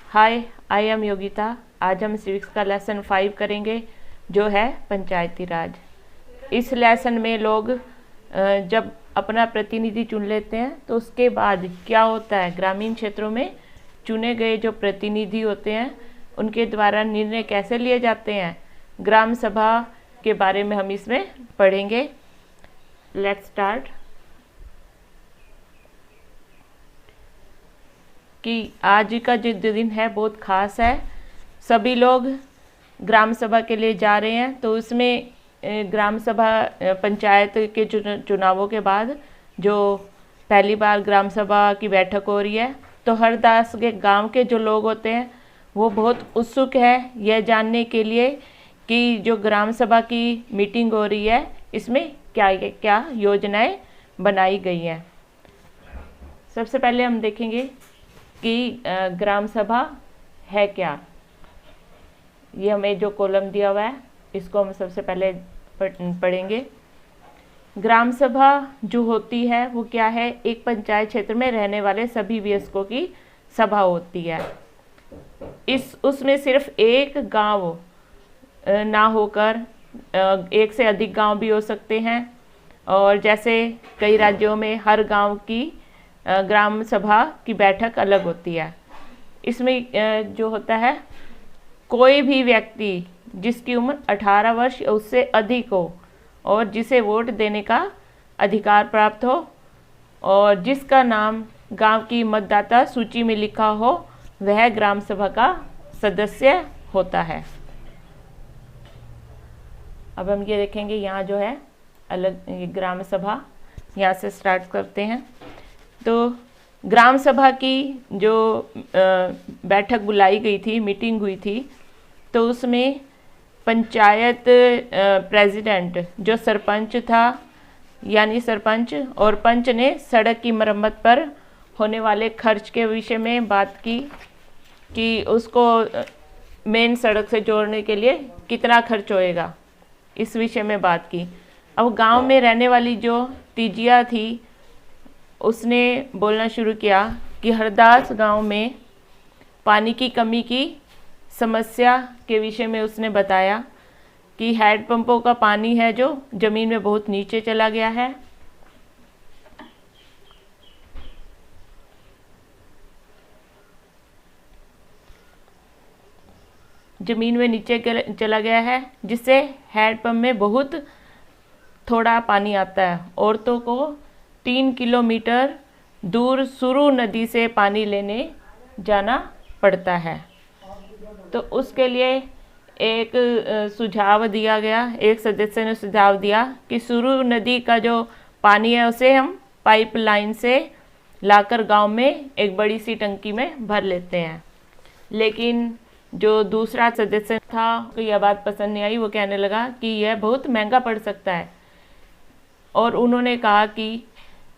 Hi, I am Yogita. आज हम civics का लेसन 5 करेंगे जो है पंचायती राज। इस लेसन में लोग जब अपना प्रतिनिधि चुन लेते हैं तो उसके बाद क्या होता है, ग्रामीण क्षेत्रों में चुने गए जो प्रतिनिधि होते हैं उनके द्वारा निर्णय कैसे लिए जाते हैं, ग्राम सभा के बारे में हम इसमें पढ़ेंगे। Let's start. कि आज का जो दिन है बहुत ख़ास है। सभी लोग ग्राम सभा के लिए जा रहे हैं, तो उसमें ग्राम सभा पंचायत के चुनावों के बाद जो पहली बार ग्राम सभा की बैठक हो रही है, तो हर दास के गांव के जो लोग होते हैं वो बहुत उत्सुक है यह जानने के लिए कि जो ग्राम सभा की मीटिंग हो रही है इसमें क्या क्या योजनाएं बनाई गई हैं। सबसे पहले हम देखेंगे कि ग्राम सभा है क्या। ये हमें जो कॉलम दिया हुआ है इसको हम सबसे पहले पढ़ेंगे। ग्राम सभा जो होती है वो क्या है, एक पंचायत क्षेत्र में रहने वाले सभी वयस्कों की सभा होती है। उसमें सिर्फ एक गांव ना होकर एक से अधिक गांव भी हो सकते हैं, और जैसे कई राज्यों में हर गांव की ग्राम सभा की बैठक अलग होती है। इसमें जो होता है, कोई भी व्यक्ति जिसकी उम्र 18 वर्ष या उससे अधिक हो और जिसे वोट देने का अधिकार प्राप्त हो और जिसका नाम गांव की मतदाता सूची में लिखा हो, वह ग्राम सभा का सदस्य होता है। अब हम ये देखेंगे यहाँ जो है अलग ग्राम सभा, यहाँ से स्टार्ट करते हैं। तो ग्राम सभा की जो बैठक बुलाई गई थी, मीटिंग हुई थी, तो उसमें पंचायत प्रेसिडेंट जो सरपंच था, यानी सरपंच और पंच ने सड़क की मरम्मत पर होने वाले खर्च के विषय में बात की कि उसको मेन सड़क से जोड़ने के लिए कितना खर्च होएगा, इस विषय में बात की। अब गांव में रहने वाली जो तीजिया थी उसने बोलना शुरू किया कि हरदास गांव में पानी की कमी की समस्या के विषय में उसने बताया कि हैंडपंपों का पानी है जो ज़मीन में बहुत नीचे चला गया है। ज़मीन में नीचे चला गया है, जिससे हैंडपंप में बहुत थोड़ा पानी आता है। औरतों को 3 किलोमीटर दूर सुरू नदी से पानी लेने जाना पड़ता है। तो उसके लिए एक सुझाव दिया गया, एक सदस्य ने सुझाव दिया कि सुरू नदी का जो पानी है उसे हम पाइपलाइन से लाकर गांव में एक बड़ी सी टंकी में भर लेते हैं। लेकिन जो दूसरा सदस्य था तो यह बात पसंद नहीं आई। वो कहने लगा कि यह बहुत महंगा पड़ सकता है, और उन्होंने कहा कि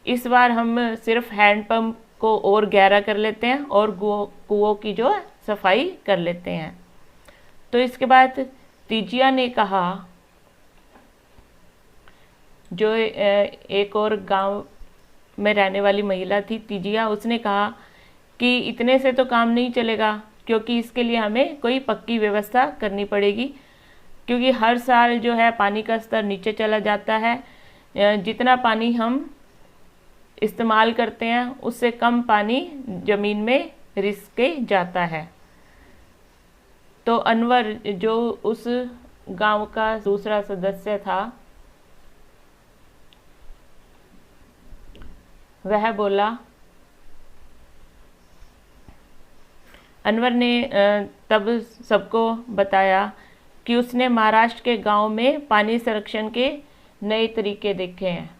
इस बार हम सिर्फ हैंडपंप को और गहरा कर लेते हैं और कुओं की जो सफाई कर लेते हैं। तो इसके बाद तीजिया ने कहा, जो एक और गांव में रहने वाली महिला थी तीजिया, उसने कहा कि इतने से तो काम नहीं चलेगा, क्योंकि इसके लिए हमें कोई पक्की व्यवस्था करनी पड़ेगी, क्योंकि हर साल जो है पानी का स्तर नीचे चला जाता है। जितना पानी हम इस्तेमाल करते हैं उससे कम पानी ज़मीन में रिस के जाता है। तो अनवर जो उस गांव का दूसरा सदस्य था, वह बोला, अनवर ने तब सबको बताया कि उसने महाराष्ट्र के गांव में पानी संरक्षण के नए तरीके देखे हैं।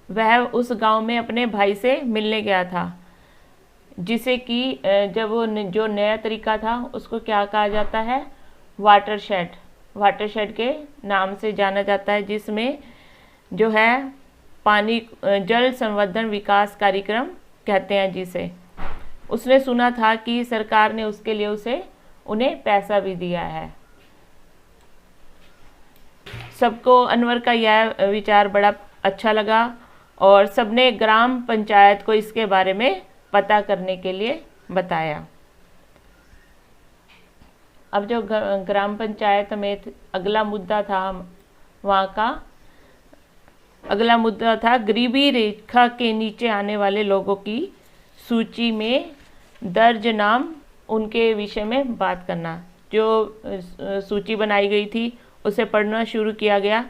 वह उस गांव में अपने भाई से मिलने गया था, जिसे कि जब वो जो नया तरीका था उसको क्या कहा जाता है, वाटरशेड के नाम से जाना जाता है, जिसमें जो है पानी जल संवर्धन विकास कार्यक्रम कहते हैं जिसे। उसने सुना था कि सरकार ने उसके लिए उन्हें पैसा भी दिया है। सबको अनवर का यह विचार बड़ा अच्छा लगा और सबने ग्राम पंचायत को इसके बारे में पता करने के लिए बताया। अब जो ग्राम पंचायत में अगला मुद्दा था, वहाँ का अगला मुद्दा था गरीबी रेखा के नीचे आने वाले लोगों की सूची में दर्ज नाम, उनके विषय में बात करना। जो सूची बनाई गई थी उसे पढ़ना शुरू किया गया,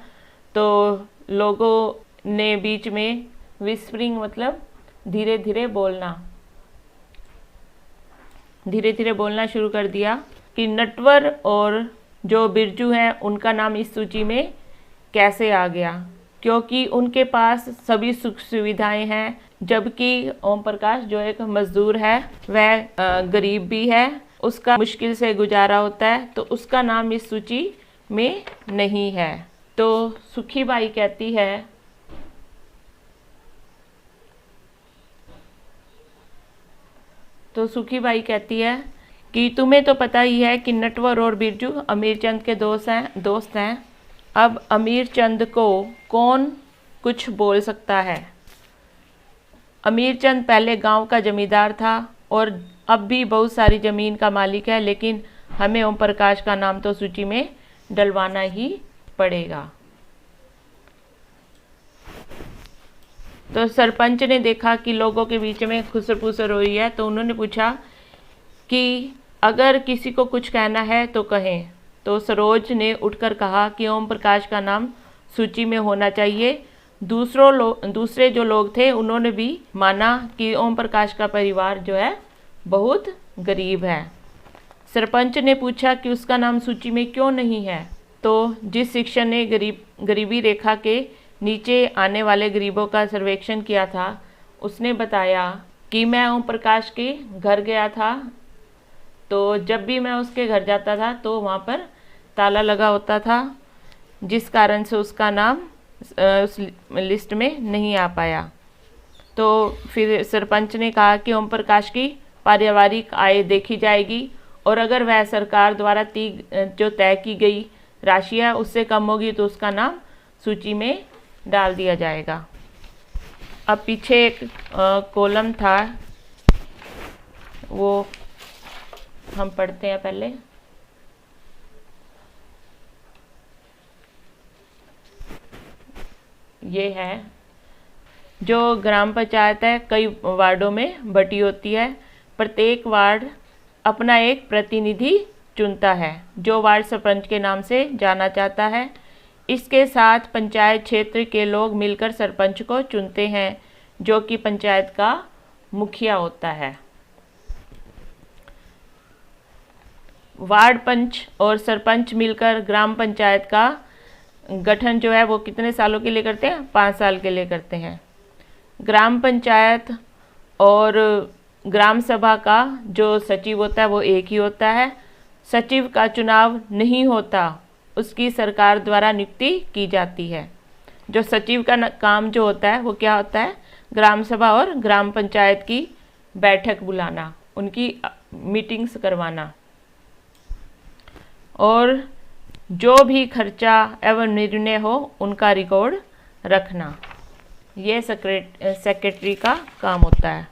तो लोगों ने बीच में विस्परिंग मतलब धीरे धीरे बोलना शुरू कर दिया कि नटवर और जो बिरजू हैं उनका नाम इस सूची में कैसे आ गया, क्योंकि उनके पास सभी सुख सुविधाएं हैं, जबकि ओम प्रकाश जो एक मजदूर है वह गरीब भी है, उसका मुश्किल से गुजारा होता है, तो उसका नाम इस सूची में नहीं है। तो सुखीबाई कहती है कि तुम्हें तो पता ही है कि नटवर और बिरजू अमीरचंद के दोस्त हैं। अब अमीरचंद को कौन कुछ बोल सकता है? अमीरचंद पहले गांव का जमींदार था और अब भी बहुत सारी ज़मीन का मालिक है, लेकिन हमें ओम प्रकाश का नाम तो सूची में डलवाना ही पड़ेगा। तो सरपंच ने देखा कि लोगों के बीच में खुसर-फुसर हो रही है, तो उन्होंने पूछा कि अगर किसी को कुछ कहना है तो कहें। तो सरोज ने उठकर कहा कि ओम प्रकाश का नाम सूची में होना चाहिए। दूसरे जो लोग थे उन्होंने भी माना कि ओम प्रकाश का परिवार जो है बहुत गरीब है। सरपंच ने पूछा कि उसका नाम सूची में क्यों नहीं है। तो जिस शिक्षक ने गरीबी रेखा के नीचे आने वाले गरीबों का सर्वेक्षण किया था, उसने बताया कि मैं ओम प्रकाश के घर गया था, तो जब भी मैं उसके घर जाता था तो वहाँ पर ताला लगा होता था, जिस कारण से उसका नाम उस लिस्ट में नहीं आ पाया। तो फिर सरपंच ने कहा कि ओम प्रकाश की पारिवारिक आय देखी जाएगी और अगर वह सरकार द्वारा जो तय की गई राशि है उससे कम होगी तो उसका नाम सूची में डाल दिया जाएगा। अब पीछे एक कॉलम था, वो हम पढ़ते हैं पहले। ये है जो ग्राम पंचायत है, कई वार्डों में बटी होती है। प्रत्येक वार्ड अपना एक प्रतिनिधि चुनता है जो वार्ड सरपंच के नाम से जाना चाहता है। इसके साथ पंचायत क्षेत्र के लोग मिलकर सरपंच को चुनते हैं, जो कि पंचायत का मुखिया होता है। वार्ड पंच और सरपंच मिलकर ग्राम पंचायत का गठन जो है वो कितने सालों के लिए करते हैं? 5 साल के लिए करते हैं। ग्राम पंचायत और ग्राम सभा का जो सचिव होता है वो एक ही होता है। सचिव का चुनाव नहीं होता, उसकी सरकार द्वारा नियुक्ति की जाती है। जो सचिव का काम जो होता है वो क्या होता है? ग्राम सभा और ग्राम पंचायत की बैठक बुलाना, उनकी मीटिंग्स करवाना और जो भी खर्चा एवं निर्णय हो उनका रिकॉर्ड रखना, ये सेक्रेटरी का काम होता है।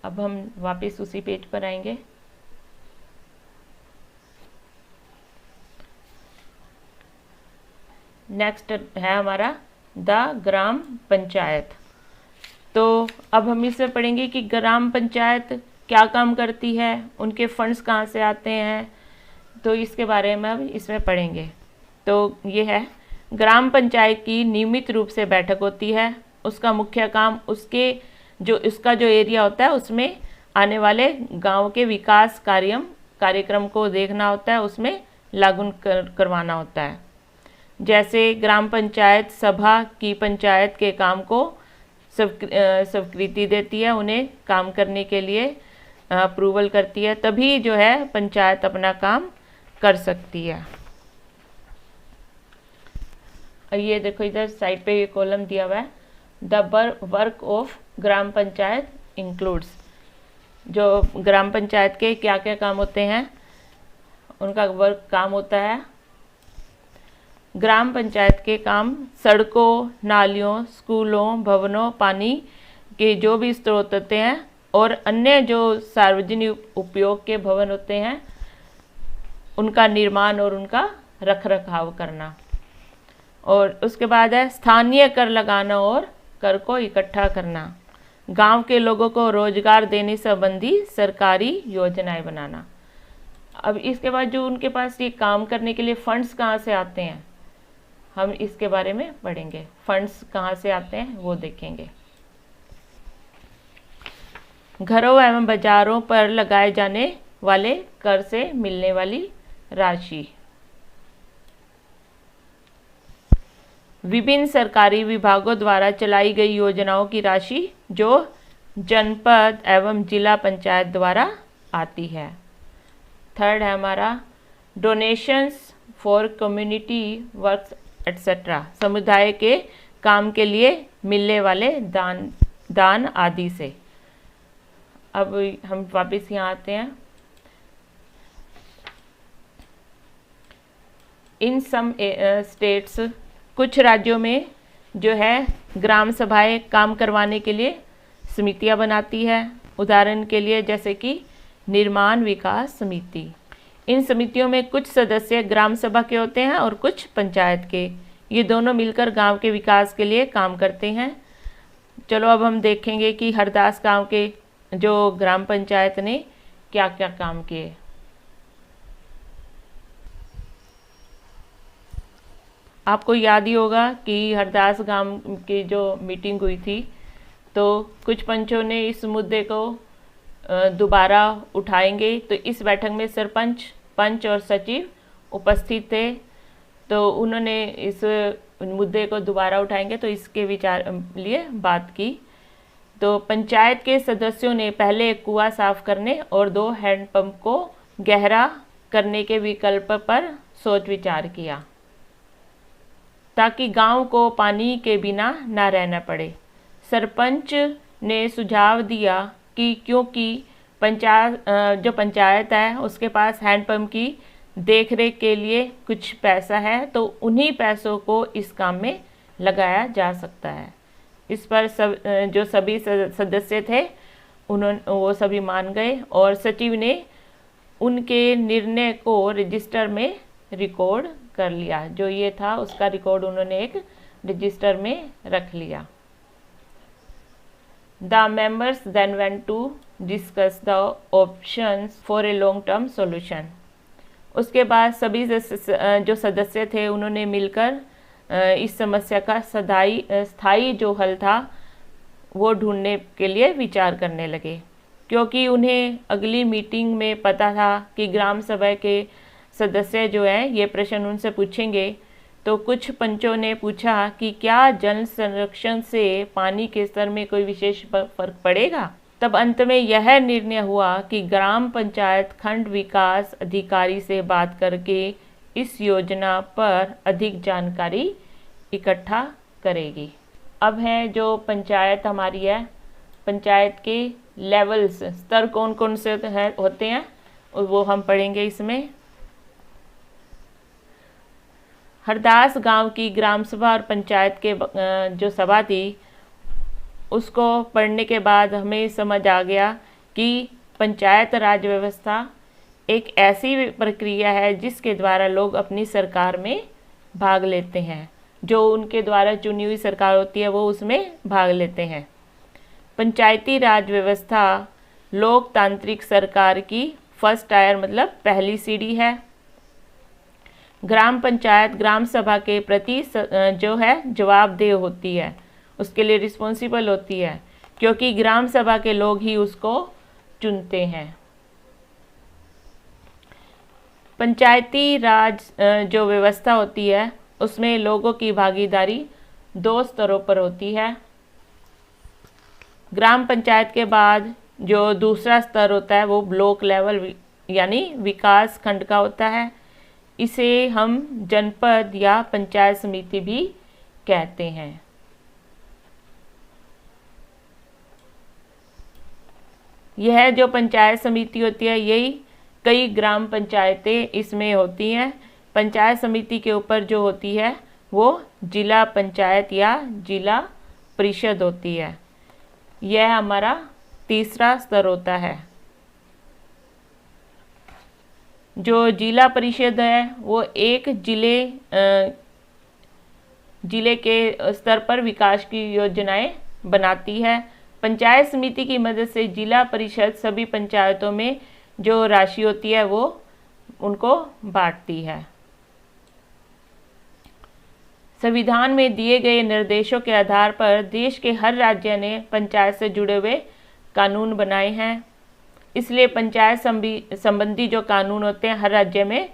अब हम वापस उसी पेज पर आएंगे। नेक्स्ट है हमारा द ग्राम पंचायत। तो अब हम इसमें पढ़ेंगे कि ग्राम पंचायत क्या काम करती है, उनके फंड्स कहाँ से आते हैं, तो इसके बारे में अब इसमें पढ़ेंगे। तो ये है, ग्राम पंचायत की नियमित रूप से बैठक होती है। उसका मुख्य काम उसका जो एरिया होता है उसमें आने वाले गांव के विकास कार्यक्रम को देखना होता है, उसमें लागू करवाना होता है। जैसे ग्राम पंचायत सभा की पंचायत के काम को स्वीकृति देती है, उन्हें काम करने के लिए अप्रूवल करती है, तभी जो है पंचायत अपना काम कर सकती है। और ये देखो इधर साइड पे ये कॉलम दिया हुआ है, the work of gram panchayat includes, जो ग्राम पंचायत के क्या क्या काम होते हैं, उनका काम होता है ग्राम पंचायत के काम सड़कों, नालियों, स्कूलों, भवनों, पानी के जो भी स्रोत होते हैं और अन्य जो सार्वजनिक उपयोग के भवन होते हैं उनका निर्माण और उनका रखरखाव करना। और उसके बाद है स्थानीय कर लगाना और कर को इकट्ठा करना। गांव के लोगों को रोजगार देने संबंधी सरकारी योजनाएं बनाना। अब इसके बाद जो उनके पास ये काम करने के लिए फंड्स कहाँ से आते हैं, हम इसके बारे में पढ़ेंगे। फंड्स कहाँ से आते हैं वो देखेंगे। घरों एवं बाजारों पर लगाए जाने वाले कर से मिलने वाली राशि। विभिन्न सरकारी विभागों द्वारा चलाई गई योजनाओं की राशि जो जनपद एवं जिला पंचायत द्वारा आती है। थर्ड है हमारा donations for community works etcetera, समुदाय के काम के लिए मिलने वाले दान आदि से। अब हम वापस यहाँ आते हैं। इन सम स्टेट्स, कुछ राज्यों में जो है ग्राम सभाएं काम करवाने के लिए समितियां बनाती है। उदाहरण के लिए जैसे कि निर्माण विकास समिति। इन समितियों में कुछ सदस्य ग्राम सभा के होते हैं और कुछ पंचायत के। ये दोनों मिलकर गांव के विकास के लिए काम करते हैं। चलो अब हम देखेंगे कि हरदास गांव के जो ग्राम पंचायत ने क्या क्या काम किए। आपको याद ही होगा कि हरदास गांव की जो मीटिंग हुई थी तो कुछ पंचों ने इस मुद्दे को दोबारा उठाएंगे। तो इस बैठक में सरपंच, पंच और सचिव उपस्थित थे। तो उन्होंने इस मुद्दे को दोबारा उठाएंगे तो इसके विचार लिए बात की। तो पंचायत के सदस्यों ने पहले एक कुआं साफ करने और 2 हैंडपंप को गहरा करने के विकल्प पर सोच विचार किया ताकि गांव को पानी के बिना न रहना पड़े। सरपंच ने सुझाव दिया कि क्योंकि जो पंचायत है उसके पास हैंडपंप की देखरेख के लिए कुछ पैसा है तो उन्हीं पैसों को इस काम में लगाया जा सकता है। इस पर जो सभी सदस्य थे वो सभी मान गए और सचिव ने उनके निर्णय को रजिस्टर में रिकॉर्ड कर लिया। जो ये था उसका रिकॉर्ड उन्होंने एक रजिस्टर में रख लिया। The members then went to discuss the options for a long term solution. उसके बाद सभी जो सदस्य थे उन्होंने मिलकर इस समस्या का स्थायी जो हल था वो ढूंढने के लिए विचार करने लगे, क्योंकि उन्हें अगली मीटिंग में पता था कि ग्राम सभा के सदस्य जो हैं ये प्रश्न उनसे पूछेंगे। तो कुछ पंचों ने पूछा कि क्या जल संरक्षण से पानी के स्तर में कोई विशेष फर्क पड़ेगा। तब अंत में यह निर्णय हुआ कि ग्राम पंचायत खंड विकास अधिकारी से बात करके इस योजना पर अधिक जानकारी इकट्ठा करेगी। अब है जो पंचायत हमारी है, पंचायत के लेवल्स, स्तर कौन कौन से होते हैं वो हम पढ़ेंगे इसमें। हरदास गांव की ग्राम सभा और पंचायत के जो सभा थी उसको पढ़ने के बाद हमें समझ आ गया कि पंचायत राज व्यवस्था एक ऐसी प्रक्रिया है जिसके द्वारा लोग अपनी सरकार में भाग लेते हैं। जो उनके द्वारा चुनी हुई सरकार होती है वो उसमें भाग लेते हैं। पंचायती राज व्यवस्था लोकतांत्रिक सरकार की फर्स्ट टायर मतलब पहली सीढ़ी है। ग्राम पंचायत ग्राम सभा के प्रति जो है जवाबदेह होती है, उसके लिए रिस्पॉन्सिबल होती है, क्योंकि ग्राम सभा के लोग ही उसको चुनते हैं। पंचायती राज जो व्यवस्था होती है उसमें लोगों की भागीदारी 2 स्तरों पर होती है। ग्राम पंचायत के बाद जो दूसरा स्तर होता है वो ब्लॉक लेवल यानी विकास खंड का होता है। इसे हम जनपद या पंचायत समिति भी कहते हैं। यह जो पंचायत समिति होती है यही कई ग्राम पंचायतें इसमें होती हैं। पंचायत समिति के ऊपर जो होती है वो जिला पंचायत या जिला परिषद होती है। यह हमारा तीसरा स्तर होता है। जो जिला परिषद है वो एक जिले के स्तर पर विकास की योजनाएं बनाती है। पंचायत समिति की मदद से जिला परिषद सभी पंचायतों में जो राशि होती है वो उनको बांटती है। संविधान में दिए गए निर्देशों के आधार पर देश के हर राज्य ने पंचायत से जुड़े हुए कानून बनाए हैं। इसलिए पंचायत संबंधी जो कानून होते हैं हर राज्य में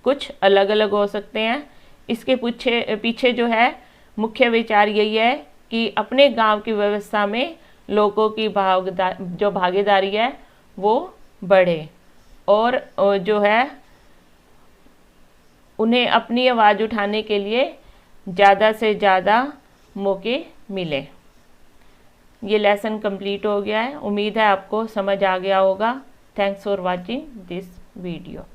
कुछ अलग अलग हो सकते हैं। इसके पीछे जो है मुख्य विचार यही है कि अपने गांव की व्यवस्था में लोगों की जो भागीदारी है वो बढ़े और जो है उन्हें अपनी आवाज़ उठाने के लिए ज़्यादा से ज़्यादा मौके मिले। ये लेसन कंप्लीट हो गया है। उम्मीद है आपको समझ आ गया होगा। Thanks for watching this video.